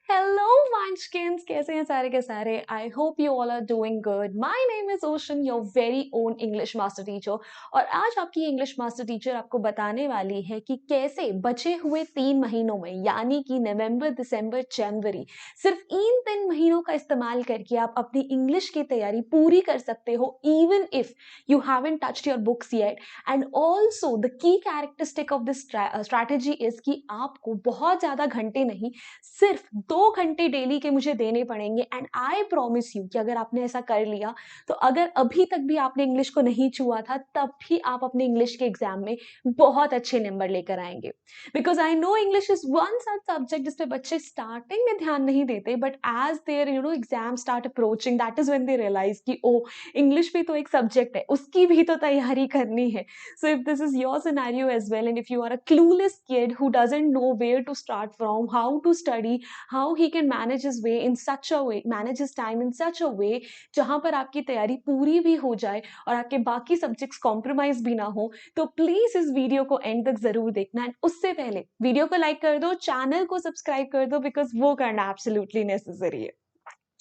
Hello Munchkins, कैसे हैं सारे के सारे? I hope you all are doing good. My name is Ocean, your very own English master teacher. और आज आपकी इंग्लिश मास्टर टीचर आपको बताने वाली है कि कैसे बचे हुए 3 महीनों में यानी कि नवंबर, दिसंबर, जनवरी सिर्फ इन 3 महीनों का इस्तेमाल करके आप अपनी इंग्लिश की तैयारी पूरी कर सकते हो even if you haven't touched your books yet. And also the key characteristic of this strategy is कि आपको बहुत ज़्यादा घंटे नहीं सिर्फ 2 घंटे डेली के मुझे देने पड़ेंगे एंड आई प्रॉमिस यू कि अगर आपने ऐसा कर लिया तो अगर अभी तक भी आपने इंग्लिश को नहीं छुआ था तब भी आप अपने इंग्लिश के एग्जाम में बहुत अच्छे नंबर लेकर आएंगे because I know English is one such subject जिसपे बच्चे स्टार्टिंग में ध्यान नहीं देते but as their exam start approaching that is when they realize कि ओ इंग्लिश भी तो एक सब्जेक्ट है उसकी भी तो तैयारी करनी है. So if this is your scenario as well, and if you are a clueless kid who doesn't know where to start from, how to study, how he can manage his way in such a way, manage his time in such a way, जहाँ पर आपकी तैयारी पूरी भी हो जाए और आपके बाकी सब्जेक्ट्स कॉम्प्रोमाइज भी ना हो, तो प्लीज इस वीडियो को एंड तक जरूर देखना. एंड उससे पहले वीडियो को लाइक कर दो, चैनल को सब्सक्राइब कर दो बिकॉज वो करना एब्सोल्युटली नेसेसरी है.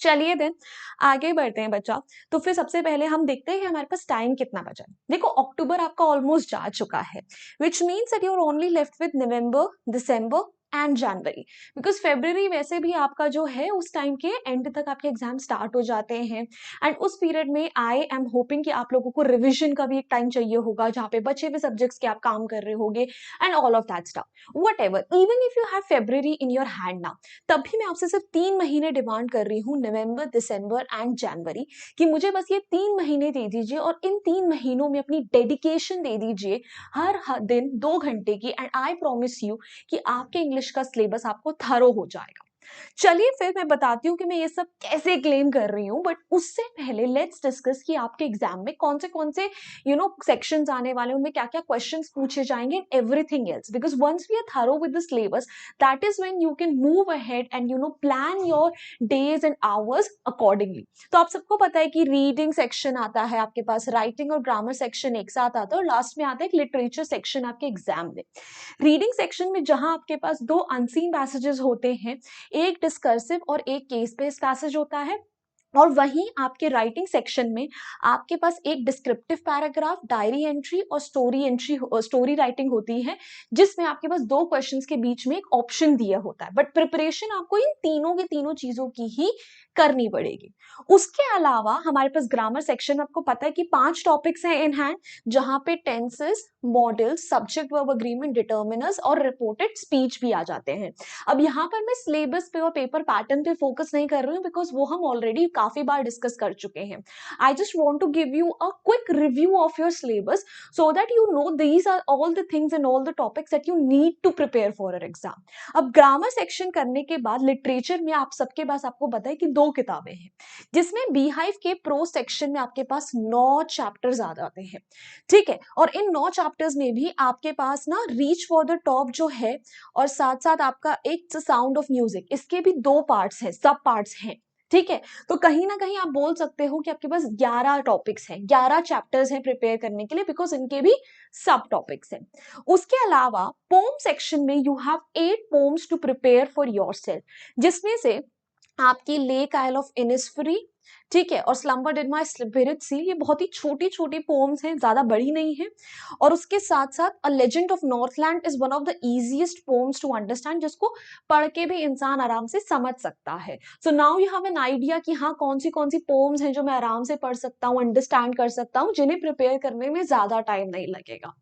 चलिए देन आगे बढ़ते हैं बच्चा. तो फिर सबसे पहले हम देखते हैं कि हमारे पास टाइम कितना बचा है. देखो अक्टूबर आपका ऑलमोस्ट जा चुका है which means that you are only left with November, December and January because February वैसे भी आपका जो है उस टाइम के एंड तक आपके एग्जाम स्टार्ट हो जाते हैं एंड उस पीरियड में आई एम होपिंग कि आप लोगों को रिविजन का भी एक टाइम चाहिए होगा जहाँ पे बचे हुए सब्जेक्ट्स के आप काम कर रहे होगे and all of that stuff what ever. Even if you have February in your hand now तब भी मैं आपसे सिर्फ 3 महीने डिमांड कर रही हूँ नवंबर, दिसंबर एंड जनवरी कि मुझे बस ये 3 महीने दे दीजिए और इन 3 महीनों में अपनी डेडिकेशन दे दीजिए हर दिन 2 घंटे की एंड आई प्रॉमिस यू कि आपके इंग्लिश का सिलेबस आपको थरो हो जाएगा. चलिए फिर मैं बताती हूँ कि मैं ये सब कैसे क्लेम कर रही हूँ बट उससे पहले लेट्स डिस्कस कि आपके एग्जाम में कौन से सेक्शंस आने वाले हैं उनमें क्या क्या क्वेश्चंस पूछे जाएंगे and everything else because once we are thorough with the syllabus that is when you can move ahead and plan your days and hours accordingly. तो आप सबको पता है कि रीडिंग सेक्शन आता है आपके पास, राइटिंग और ग्रामर सेक्शन एक साथ आता है और लास्ट में आता है एक लिटरेचर सेक्शन आपके एग्जाम में. रीडिंग सेक्शन में जहां आपके पास 2 अनसीन पैसेजेस होते हैं, एक डिस्कर्सिव और एक केस बेस्ड पैसेज होता है और वहीं आपके राइटिंग सेक्शन में आपके पास एक डिस्क्रिप्टिव पैराग्राफ, डायरी एंट्री और स्टोरी राइटिंग होती है जिसमें आपके पास 2 क्वेश्चंस के बीच में एक ऑप्शन दिया होता है बट प्रिपरेशन आपको इन तीनों के तीनों चीजों की ही करनी पड़ेगी. उसके अलावा हमारे पास ग्रामर सेक्शन में आपको पता है कि 5 टॉपिक्स हैं इन हैंड जहां पे tenses, models, subject verb agreement, determiners और रिपोर्टेड स्पीच भी आ जाते हैं. अब यहाँ पर मैं सिलेबस पे और पेपर पैटर्न पे फोकस नहीं कर रही हूँ बिकॉज वो हम ऑलरेडी काफी बार डिस्कस कर चुके हैं. I just want to give you a quick review of your syllabus so that you know these are all the things and all the topics that you need to prepare for your exam. अब grammar section करने के बाद literature में आप सबके पास आपको पता है कि 2 किताबें हैं जिसमें बीहाइव के प्रो सेक्शन में आपके पास 9 चैप्टर्स आ जाते हैं. ठीक है, और इन 9 चैप्टर्स में भी आपके पास ना रीच फॉर द टॉप जो है और साथ साथ आपका एक साउंड ऑफ म्यूजिक, इसके भी 2 पार्ट्स हैं, सब पार्ट्स हैं. ठीक है, तो कहीं ना कहीं आप बोल सकते हो कि आपके पास 11 टॉपिक्स हैं, 11 चैप्टर्स हैं प्रिपेयर करने के लिए बिकॉज इनके भी सब टॉपिक्स हैं. उसके अलावा पोम सेक्शन में you have 8 poems to prepare for yourself जिसमें से आपकी लेक आइल ऑफ इनिस्फ्री, ठीक है, और स्लम्बर्ड इन माय स्पिरिट सी, ये बहुत ही छोटी छोटी पोम्स हैं, ज्यादा बड़ी नहीं है. और उसके साथ साथ a legend of Northland is one of the easiest poems to understand जिसको पढ़ के भी इंसान आराम से समझ सकता है. So now you have an idea कि हाँ कौन सी पोम्स हैं जो मैं आराम से पढ़ सकता हूँ, अंडरस्टैंड कर सकता हूँ, जिन्हें प्रिपेयर करने में ज्यादा टाइम नहीं लगेगा.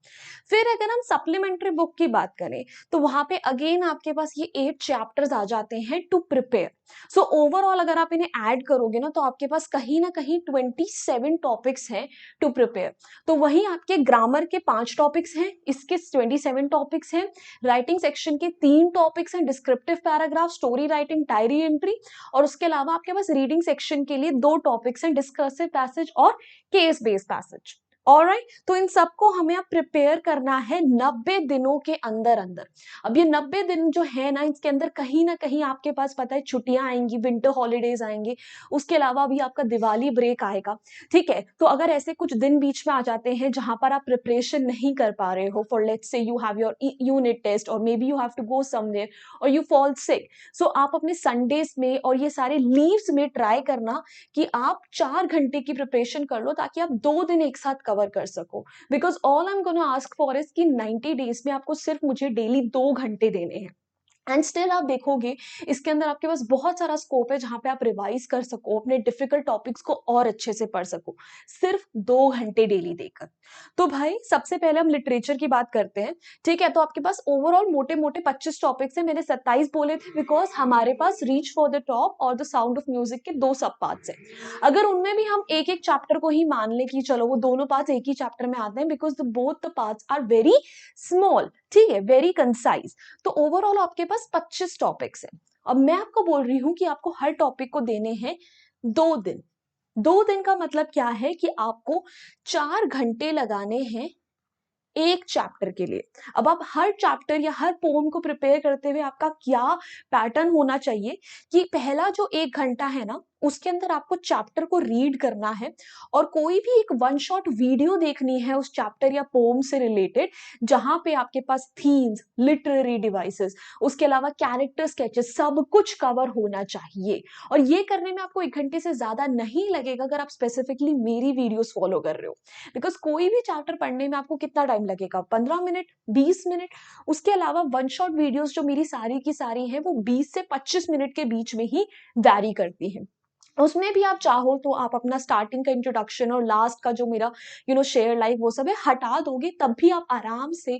फिर अगर हम सप्लीमेंट्री बुक की बात करें तो वहां पे अगेन आपके पास ये 8 चैप्टर्स आ जाते हैं टू प्रिपेयर. सो ओवरऑल अगर आप इन्हें ऐड करोगे ना तो आपके पास कहीं ना कहीं 27 टॉपिक्स हैं टू प्रिपेयर. तो वहीं आपके ग्रामर के 5 टॉपिक्स हैं, इसके 27 टॉपिक्स हैं, राइटिंग सेक्शन के 3 टॉपिक्स हैं, descriptive paragraph, story writing, diary entry, और उसके अलावा आपके पास रीडिंग सेक्शन के लिए 2 टॉपिक्स हैं, डिस्कर्सिव पैसेज और केस बेस्ड पैसेज. ऑलराइट, तो इन सबको हमें अब प्रिपेयर करना है 90 दिनों के अंदर अंदर। अब ये 90 दिन जो है ना, इसके अंदर कहीं ना कहीं आपके पास पता है छुट्टियां आएंगी, विंटर हॉलीडेज आएंगे, उसके अलावा भी आपका दिवाली ब्रेक आएगा। ठीक है, तो अगर ऐसे कुछ दिन बीच में आ जाते हैं जहां पर आप प्रिपरेशन नहीं कर पा रहे हो, for let's say you have your unit test or may be you have to go somewhere or you fall sick, so आप अपने संडेज में और ये सारे लीव्स में ट्राई करना कि आप 4 घंटे की प्रिपरेशन कर लो, ताकि आप 2 दिन एक साथ कवर कर सको। Because all I am gonna ask for is कि 90 डेज में आपको सिर्फ मुझे डेली 2 घंटे देने हैं। एंड स्टिल आप देखोगे इसके अंदर आपके पास बहुत सारा स्कोप है जहां पे आप रिवाइज कर सको, अपने डिफिकल्ट टॉपिक्स को और अच्छे से पढ़ सको, सिर्फ 2 घंटे डेली देकर। तो भाई सबसे पहले हम लिटरेचर की बात करते हैं। ठीक है, तो आपके पास ओवरऑल मोटे मोटे 25 टॉपिक्स है, मैंने 27 बोले थे बिकॉज हमारे पास रीच फॉर द टॉप और द साउंड ऑफ म्यूजिक के 2 सब पार्ट्स है। अगर उनमें भी हम एक एक चैप्टर को ही मान ले कि चलो वो दोनों पार्ट्स एक ही चैप्टर में आते हैं, because the both the parts are very small, ठीक है, वेरी कंसाइज। तो ओवरऑल आपके पास 25 टॉपिक्स हैं। अब मैं आपको बोल रही हूं कि आपको हर टॉपिक को देने हैं 2 दिन। 2 दिन का मतलब क्या है कि आपको 4 घंटे लगाने हैं एक चैप्टर के लिए। अब आप हर चैप्टर या हर पोम को प्रिपेयर करते हुए आपका क्या पैटर्न होना चाहिए कि पहला जो 1 घंटा है ना, उसके अंदर आपको चैप्टर को रीड करना है और कोई भी एक वन शॉट वीडियो देखनी है उस चैप्टर या पोम से रिलेटेड, जहां पे आपके पास थीम्स, लिटरेरी डिवाइसेस, उसके अलावा कैरेक्टर स्केचेस, सब कुछ कवर होना चाहिए। और ये करने में आपको 1 घंटे से ज्यादा नहीं लगेगा अगर आप स्पेसिफिकली मेरी वीडियोस फॉलो कर रहे हो। बिकॉज कोई भी चैप्टर पढ़ने में आपको कितना टाइम लगेगा, 15 मिनट, 20 मिनट। उसके अलावा वन शॉट वीडियोस जो मेरी सारी की सारी है वो 20 से 25 मिनट के बीच में ही वैरी करती है। उसमें भी आप चाहो तो आप अपना स्टार्टिंग का इंट्रोडक्शन और लास्ट का जो मेरा शेयर लाइफ वो सब है हटा दोगे, तब भी आप आराम से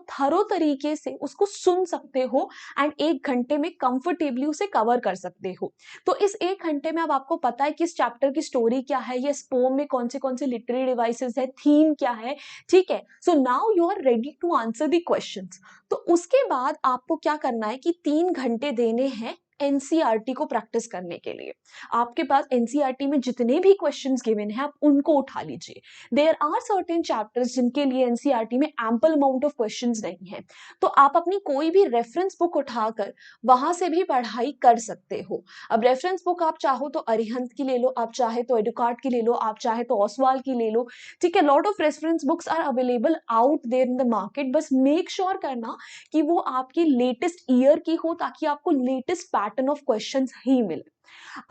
थरो तरीके से उसको सुन सकते हो एंड 1 घंटे में कंफर्टेबली उसे कवर कर सकते हो। तो इस 1 घंटे में अब आपको पता है कि इस चैप्टर की स्टोरी क्या है, ये पोम में कौन से लिटरेरी डिवाइसेस है, थीम क्या है। ठीक है, so now you are ready to answer the questions. तो उसके बाद आपको क्या करना है कि 3 घंटे देने हैं एनसीईआरटी को प्रैक्टिस करने के लिए। आपके पास एनसीईआरटी में जितने भी क्वेश्चंस गिवन हैं आप उनको उठा लीजिए। देयर आर सर्टेन चैप्टर्स जिनके लिए एनसीईआरटी में एम्पल अमाउंट ऑफ क्वेश्चंस नहीं है, तो आप अपनी कोई भी रेफरेंस बुक उठाकर वहां से भी पढ़ाई कर सकते हो। अब रेफरेंस बुक आप चाहो तो अरिहंत की ले लो, आप चाहे तो एडुकार्ट की ले लो, आप चाहे तो ओसवाल की ले लो। ठीक है, lot of reference books are available out there in the market, बस मेक श्योर करना कि वो आपकी लेटेस्ट ईयर की हो, ताकि आपको लेटेस्ट पैटर्न ऑफ क्वेश्चंस ही मिले।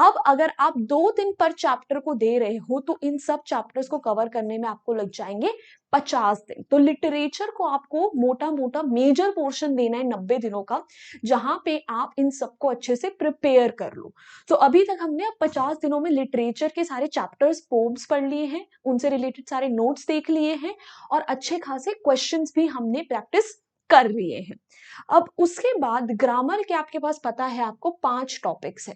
अब अगर आप 2 दिन पर चैप्टर को दे रहे हो तो इन सब चैप्टर्स को कवर करने में आपको लग जाएंगे 50 दिन। तो लिटरेचर को आपको मोटा मोटा मेजर पोर्शन देना है 90 दिनों का, जहां पे आप इन सबको अच्छे से प्रिपेयर कर लो। तो अभी तक हमने अब 50 दिनों में लिटरेचर के सारे चैप्टर्स, पोम्स पढ़ लिए हैं, उनसे रिलेटेड सारे नोट्स देख लिए हैं और अच्छे खासे क्वेश्चंस भी हमने प्रैक्टिस कर लिए हैं। अब उसके बाद ग्रामर के आपके पास पता है आपको 5 टॉपिक्स है,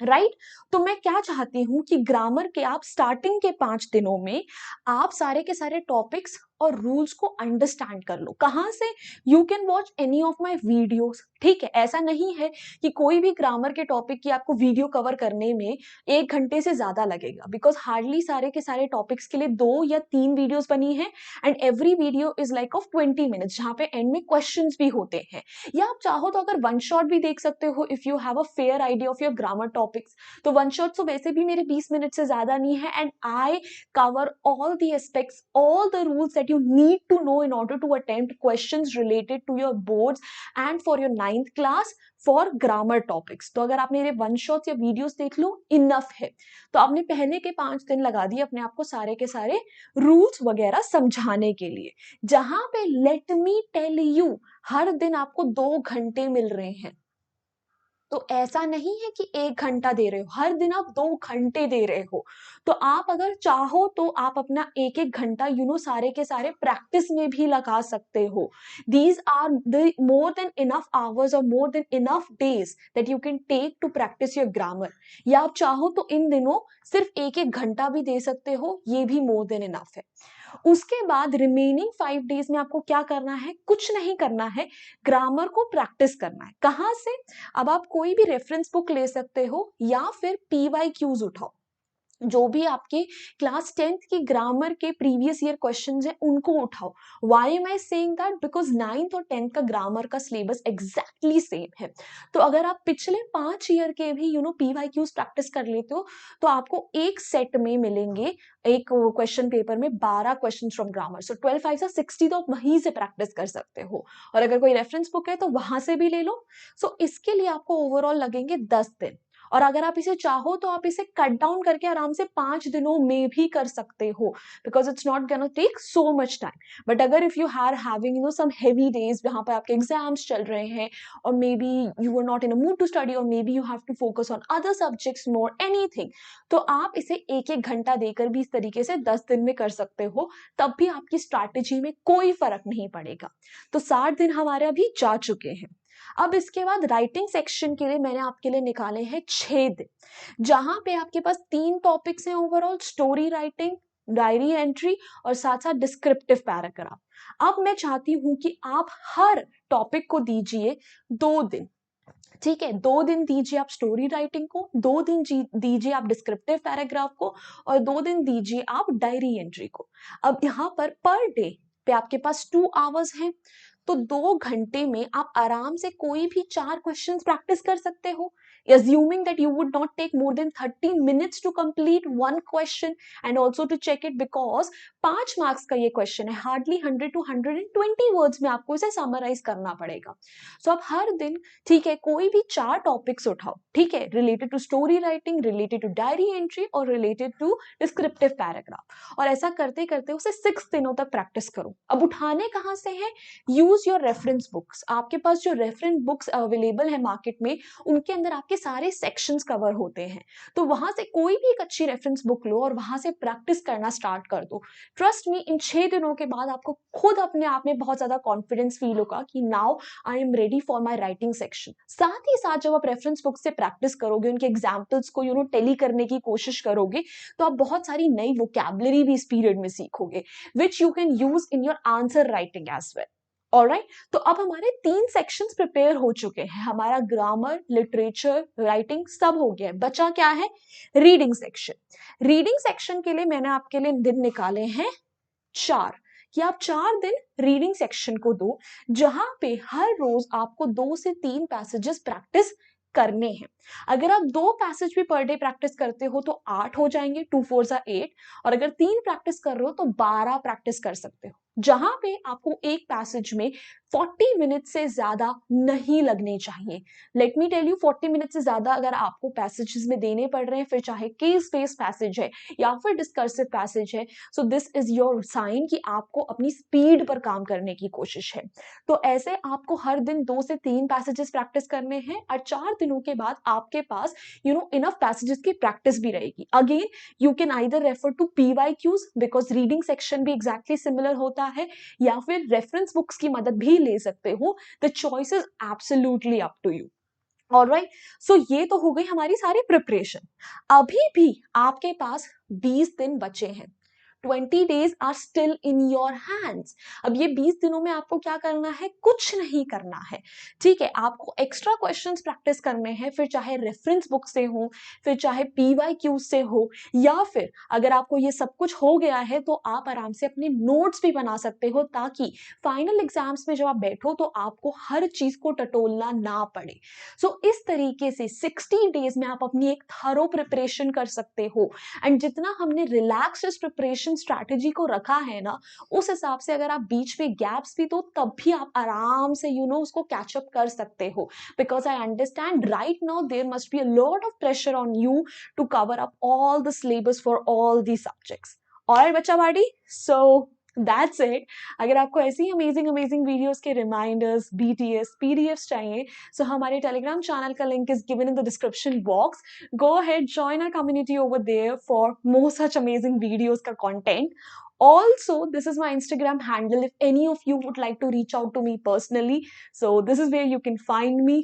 राइट। तो मैं क्या चाहती हूं कि ग्रामर के आप स्टार्टिंग के 5 दिनों में आप सारे के सारे टॉपिक्स और रूल्स को अंडरस्टैंड कर लो। कहां से? You can watch any of my videos. ठीक है, ऐसा नहीं है कि कोई भी ग्रामर के टॉपिक की आपको वीडियो कवर करने में 1 घंटे से ज्यादा लगेगा, बिकॉज हार्डली सारे के सारे टॉपिक्स के लिए 2 या 3 वीडियोस बनी है and every video is like of 20 minutes, जहां पे एंड में क्वेश्चन भी होते हैं। या आप चाहो तो अगर वन शॉट भी देख सकते हो, if you have a fair idea of your grammar topics. तो वन शॉट तो वैसे भी मेरे 20 मिनट से ज्यादा नहीं है and I cover all the aspects, all the rules that you need to know in order to attempt questions related to your boards and for your 9th class for grammar topics। तो अगर आप मेरे one shots या videos देख लो, enough है। तो आपने पहले के 5 दिन लगा दिए अपने आप को सारे के सारे रूल्स वगैरह समझाने के लिए, जहां पे लेट मी टेल यू हर दिन आपको 2 घंटे मिल रहे हैं। तो ऐसा नहीं है कि 1 घंटा दे रहे हो, हर दिन आप 2 घंटे दे रहे हो। तो आप अगर चाहो तो आप अपना एक एक घंटा सारे के सारे प्रैक्टिस में भी लगा सकते हो। These are the more than enough hours और more than enough days that you can take to practice your grammar. या आप चाहो तो इन दिनों सिर्फ एक एक घंटा भी दे सकते हो, ये भी मोर देन इनफ है। उसके बाद रिमेनिंग 5 डेज में आपको क्या करना है? कुछ नहीं करना है, ग्रामर को प्रैक्टिस करना है। कहां से? अब आप कोई भी रेफरेंस बुक ले सकते हो या फिर पीवाईक्यूज उठाओ। जो भी आपके क्लास 10th की ग्रामर के प्रीवियस ईयर क्वेश्चंस हैं उनको उठाओ। Why am I saying that? Because 9th और 10th का ग्रामर का सिलेबस एग्जैक्टली सेम है। तो अगर आप पिछले 5 ईयर के भी पीवाईक्यूज प्रैक्टिस कर लेते हो तो आपको एक सेट में मिलेंगे, एक क्वेश्चन पेपर में 12 क्वेश्चन फ्रॉम ग्रामर। सो 12 5 60 तो आप वहीं से प्रैक्टिस कर सकते हो। और अगर कोई रेफरेंस बुक है तो वहां से भी ले लो। सो इसके लिए आपको ओवरऑल लगेंगे 10 दिन। और अगर आप इसे चाहो तो आप इसे कट डाउन करके आराम से 5 दिनों में भी कर सकते हो, because it's not gonna take so much time. But अगर if you are having some heavy days जहां पर आपके एग्जाम्स चल रहे हैं, और may be you are not in a mood to study, और may be you have to focus on other subjects more, anything, तो आप इसे एक एक घंटा देकर भी इस तरीके से 10 दिन में कर सकते हो। तब भी आपकी स्ट्रैटेजी में कोई फर्क नहीं पड़ेगा। तो 60 दिन हमारे अभी जा चुके हैं। अब इसके बाद राइटिंग सेक्शन के लिए मैंने आपके लिए निकाले हैं 6 दिन, जहां पे आपके पास 3 टॉपिक्स हैं overall: story writing, diary entry, और साथ साथ डिस्क्रिप्टिव पैराग्राफ। अब मैं चाहती हूं कि आप हर टॉपिक को दीजिए 2 दिन। ठीक है, 2 दिन दीजिए आप स्टोरी राइटिंग को, 2 दिन दीजिए आप डिस्क्रिप्टिव पैराग्राफ को, और 2 दिन दीजिए आप डायरी एंट्री को। अब यहाँ पर डे पे आपके पास 2 आवर्स हैं, तो 2 घंटे में आप आराम से कोई भी 4 क्वेश्चंस प्रैक्टिस कर सकते हो, assuming that you would not take more than 30 minutes to complete one question and also to check it, because 5 marks का ये क्वेश्चन है, हार्डली 100 to 120 वर्ड्स में आपको इसे समराइज करना पड़ेगा। सो आप हर दिन, ठीक है, कोई भी 4 टॉपिक्स उठाओ, ठीक है, related to story writing, related to diary entry, और रिलेटेड टू डिस्क्रिप्टिव पैराग्राफ, और ऐसा करते करते उसे 6 दिनों तक प्रैक्टिस करो। अब उठाने कहाँ से हैं? Use your reference books. आपके पास जो रेफरेंस बुक्स अवेलेबल है मार्केट में, उनके अंदर आपके सारे सेक्शंस कवर होते हैं। तो वहां से कोई भी एक अच्छी रेफरेंस बुक लो और वहां से प्रैक्टिस करना स्टार्ट कर दो। ट्रस्ट मी, इन 6 दिनों के बाद आपको खुद अपने आप में बहुत ज्यादा कॉन्फिडेंस फील होगा कि now I am ready for my writing section. साथ ही साथ जब आप रेफरेंस बुक से प्रैक्टिस करोगे, उनके एग्जाम्पल्स को टेली करने की कोशिश करोगे, तो आप बहुत सारी नई वोकैबुलरी भी इस पीरियड में सीखोगे, which you can use in your answer writing as well. Alright, तो अब हमारे 3 सेक्शंस प्रिपेयर हो चुके हैं। हमारा ग्रामर, लिटरेचर, राइटिंग सब हो गया है। बचा क्या है? Reading section. रीडिंग सेक्शन के लिए मैंने आपके लिए दिन निकाले हैं 4, कि आप 4 दिन रीडिंग सेक्शन को दो, जहां पे हर रोज आपको 2 से 3 पैसेजेस प्रैक्टिस करने हैं। अगर आप 2 पैसेज भी पर डे प्रैक्टिस करते हो तो 8 हो जाएंगे, 2 4 8, और अगर 3 प्रैक्टिस कर रहे हो तो 12 प्रैक्टिस कर सकते हो, जहां पे आपको एक पैसेज में 40 मिनट से ज्यादा नहीं लगने चाहिए। Let me tell you, 40 minute से ज्यादा अगर आपको पैसेजेस में देने पड़ रहे हैं, फिर चाहे केस बेस्ड पैसेज है या फिर डिस्कर्सिव पैसेज है, so this is your sign कि आपको अपनी स्पीड पर काम करने की कोशिश है। तो ऐसे आपको हर दिन 2 से 3 पैसेजेस प्रैक्टिस करने हैं, और 4 दिनों के बाद आपके पास इनफ पैसेजेस की प्रैक्टिस भी रहेगी। Again, you can either refer to PYQs, because reading section भी एग्जैक्टली सिमिलर होता है, या फिर रेफरेंस बुक्स की मदद भी ले सकते हो। The choice is absolutely up to you. Alright, so ये तो हो गई हमारी सारी प्रिपरेशन। अभी भी आपके पास 20 दिन बचे हैं। 20 days are still in your hands. अब ये 20 दिनों में आपको क्या करना है? कुछ नहीं करना है, ठीक है। आपको एक्स्ट्रा क्वेश्चंस प्रैक्टिस करने हैं, फिर चाहे रेफरेंस बुक से हो, फिर चाहे पीवाईक्यू से हो, या फिर अगर आपको ये सब कुछ हो गया है तो आप आराम से अपने नोट्स भी बना सकते हो, ताकि फाइनल एग्जाम्स में जब आप बैठो तो आपको हर चीज को टटोलना ना पड़े। सो इस तरीके से 60 डेज में आप अपनी एक थरो प्रिपरेशन कर सकते हो। एंड जितना हमने रिलैक्स प्रिपरेशन स्ट्रैटेजी को रखा है ना, उस हिसाब से अगर आप बीच में गैप्स भी दो तब भी आप आराम से उसको कैचअप कर सकते हो, because I understand right now there must be a lot of pressure on you to cover up all the syllabus for all the subjects. Alright बच्चा बाड़ी, सो दैट्स इट। अगर आपको ऐसी अमेजिंग अमेजिंग वीडियोस के reminders, BTS, PDFs चाहिए, so हमारे Telegram channel का link is given in the description box. Go ahead, join our community over there for more such amazing videos ka content. Also, this is my Instagram handle if any of you would like to reach out to me personally. So this is where you can find me.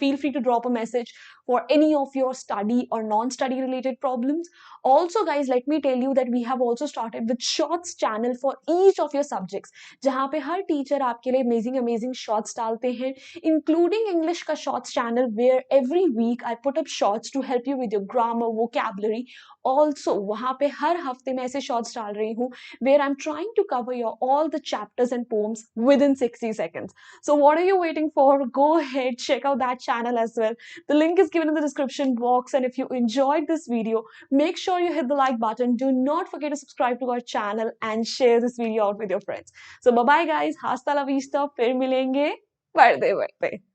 Feel free to drop a message. for any of your study or non-study related problems. Also guys, let me tell you that we have also started with shorts channel for each of your subjects, जहाँ पे हर teacher आपके लिए amazing shorts डालते हैं, including English का shorts channel where every week I put up shorts to help you with your grammar, vocabulary. Also वहाँ पे हर हफ्ते मैं ऐसे shorts डाल रही हूँ where I'm trying to cover your all the chapters and poems within 60 seconds. So what are you waiting for? Go ahead, check out that channel as well. The link is given in the description box, and if you enjoyed this video, make sure you hit the like button. Do not forget to subscribe to our channel and share this video out with your friends. So bye bye guys, hasta la vista, फिर मिलेंगे पढ़ते पढ़ते.